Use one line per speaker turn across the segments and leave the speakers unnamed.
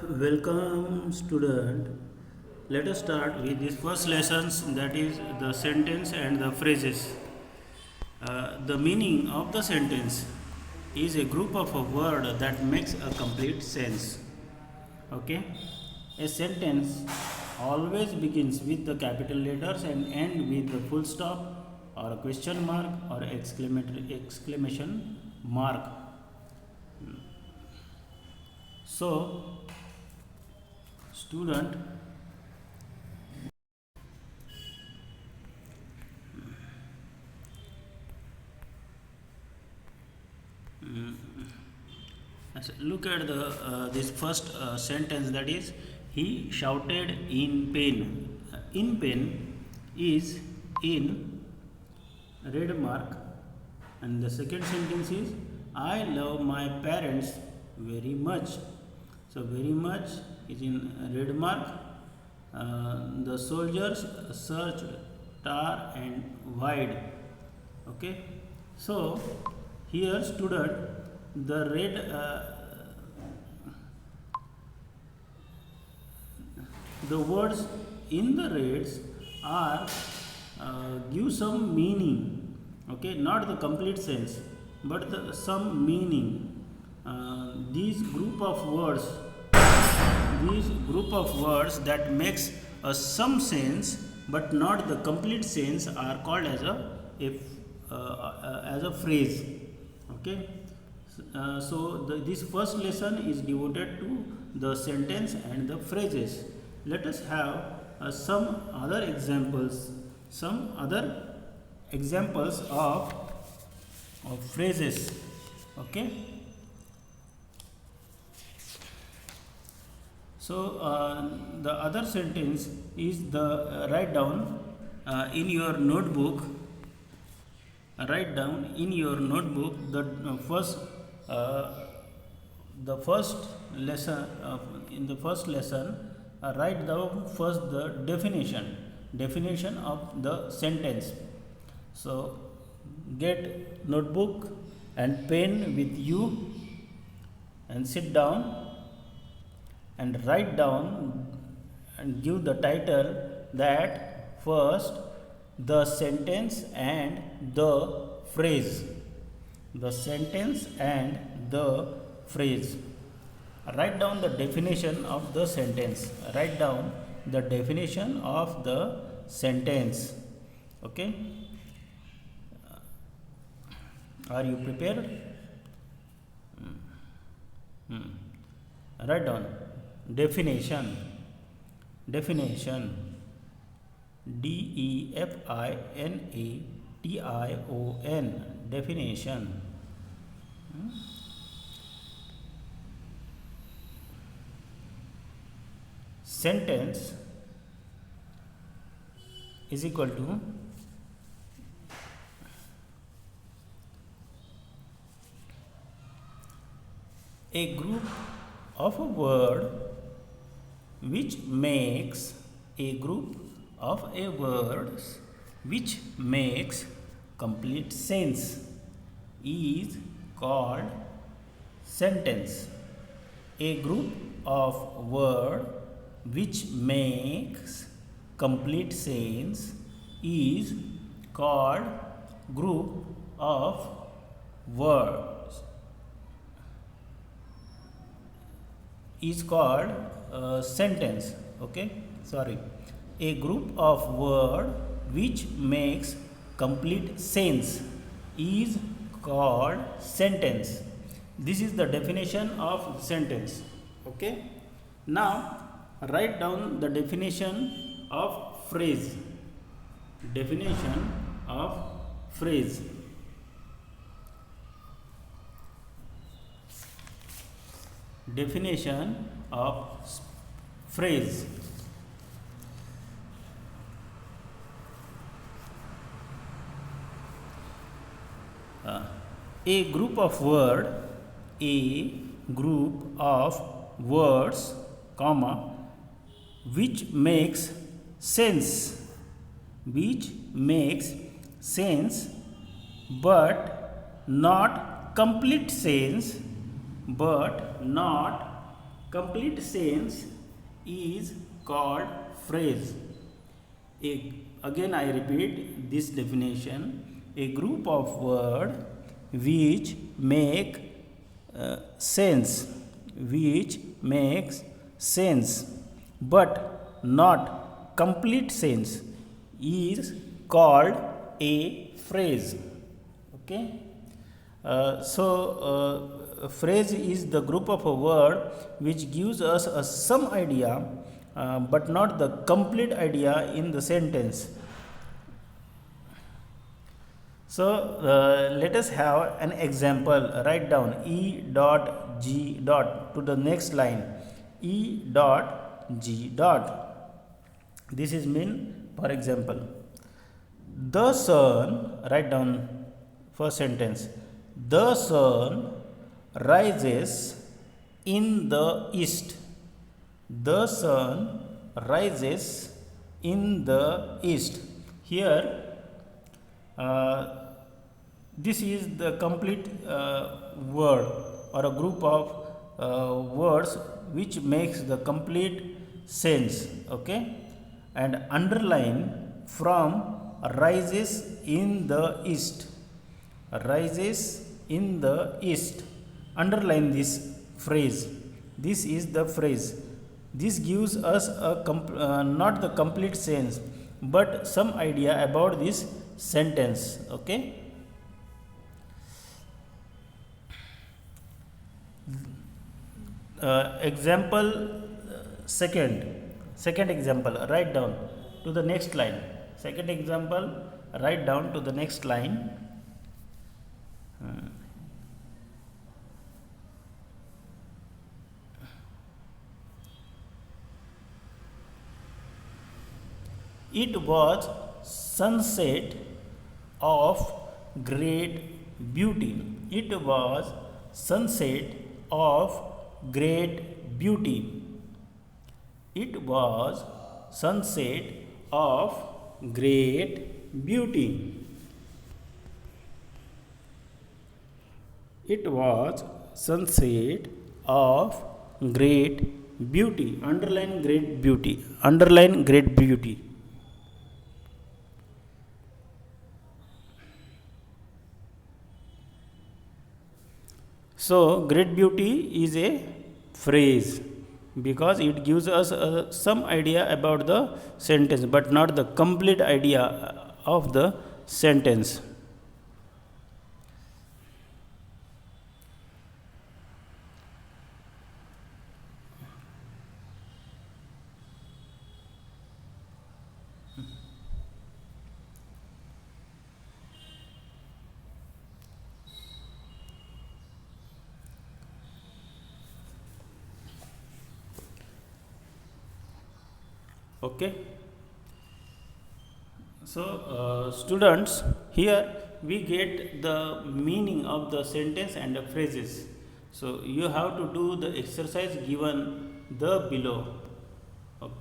Welcome student. Let us start with this first lessons, that is the sentence and the phrases. The meaning of the sentence is a group of a word that makes a complete sense. Okay? A sentence always begins with the capital letters and end with a full stop or a question mark or exclamation mark. So, student, look at the this first sentence, that is he shouted in pain. In pain is in red mark, and the second sentence is I love my parents very much. So very much is in red mark. The soldiers searched far and wide. Okay, so here student, the red the words in the reds are give some meaning. Okay, not the complete sense but some meaning. These group of words that makes some sense but not the complete sense are called as a phrase. Okay, this first lesson is devoted to the sentence and the phrases. Let us have some other examples of phrases. Okay, so the other sentence is the write down in your notebook. Write down in your notebook the first lesson. In the first lesson, write down first the definition of the sentence. So get notebook and pen with you and sit down and write down and give the title, that first the sentence and the phrase. The sentence and the phrase. Write down the definition of the sentence. Write down the definition of the sentence. Okay, are you prepared? Write down definition. DEFINATION. Definition. Sentence is equal to a group of a word which makes complete sense is called sentence. A group of word which makes complete sense is called group of words, is called sentence. Okay, sorry, a group of word which makes complete sense is called sentence. This is the definition of sentence. Okay, now write down the definition of phrase. Definition of phrase. Definition of phrase. A group of words, comma, which makes sense but not complete sense Complete sentence is called phrase. Again I repeat this definition: a group of words which make sense, which makes sense but not complete sense, is called a phrase. Okay. Phrase is the group of a word which gives us some idea but not the complete idea in the sentence. So let us have an example. Write down E dot G dot to the next line. E dot G dot. This is mean, for example, the sun, write down first sentence. The sun rises in the east. The sun rises in the east. Here, this is the complete word or a group of words which makes the complete sense. Okay, and underline from rises in the east. Rises in the east. Underline this phrase. This is the phrase. This gives us a not the complete sense but some idea about this sentence. Okay. Example second example, write down to the next line. Second example, write down to the next line. It was sunset of great beauty. It was sunset of great beauty. It was sunset of great beauty. It was sunset of great beauty. Underline great beauty. Underline great beauty. So, great beauty is a phrase because it gives us some idea about the sentence but not the complete idea of the sentence. Okay. So students, here we get the meaning of the sentence and the phrases. So you have to do the exercise given the below. Okay.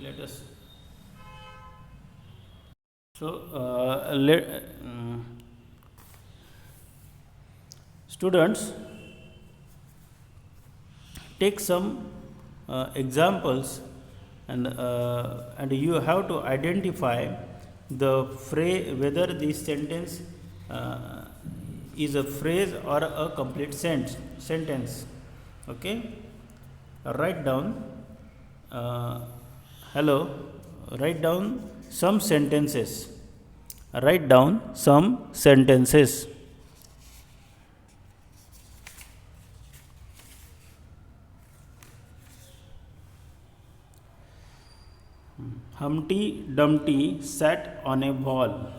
Let us. So students, take some examples and you have to identify the phrase, whether this sentence is a phrase or a complete sentence. Okay. Write down hello, write down some sentences. Write down some sentences. Humpty Dumpty sat on a wall.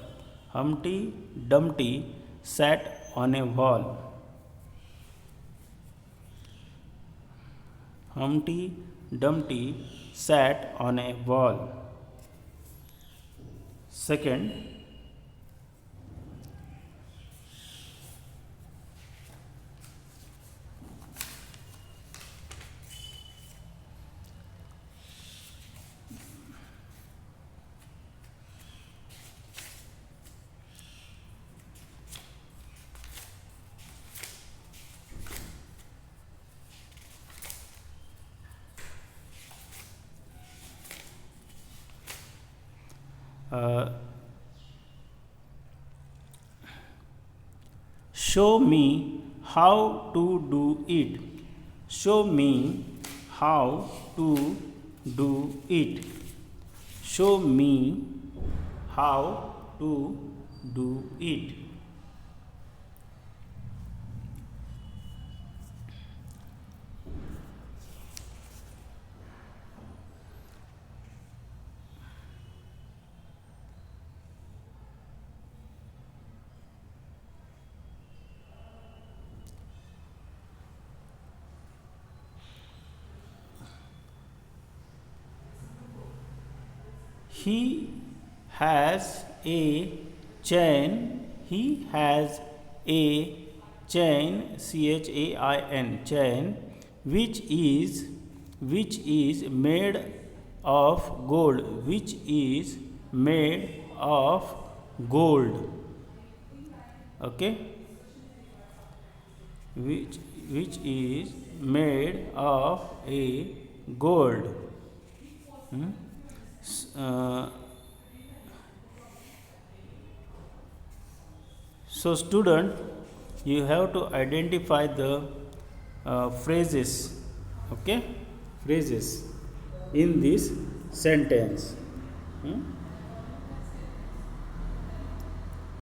Humpty Dumpty sat on a wall. Humpty Dumpty sat on a wall. Second, uh, show me how to do it. Show me how to do it. Show me how to do it. He has a chain. He has a chain, chain, chain, which is made of gold, which is made of gold. Okay, which is made of a gold. Hmm? Uh, so student, you have to identify the phrases, okay, phrases in this sentence.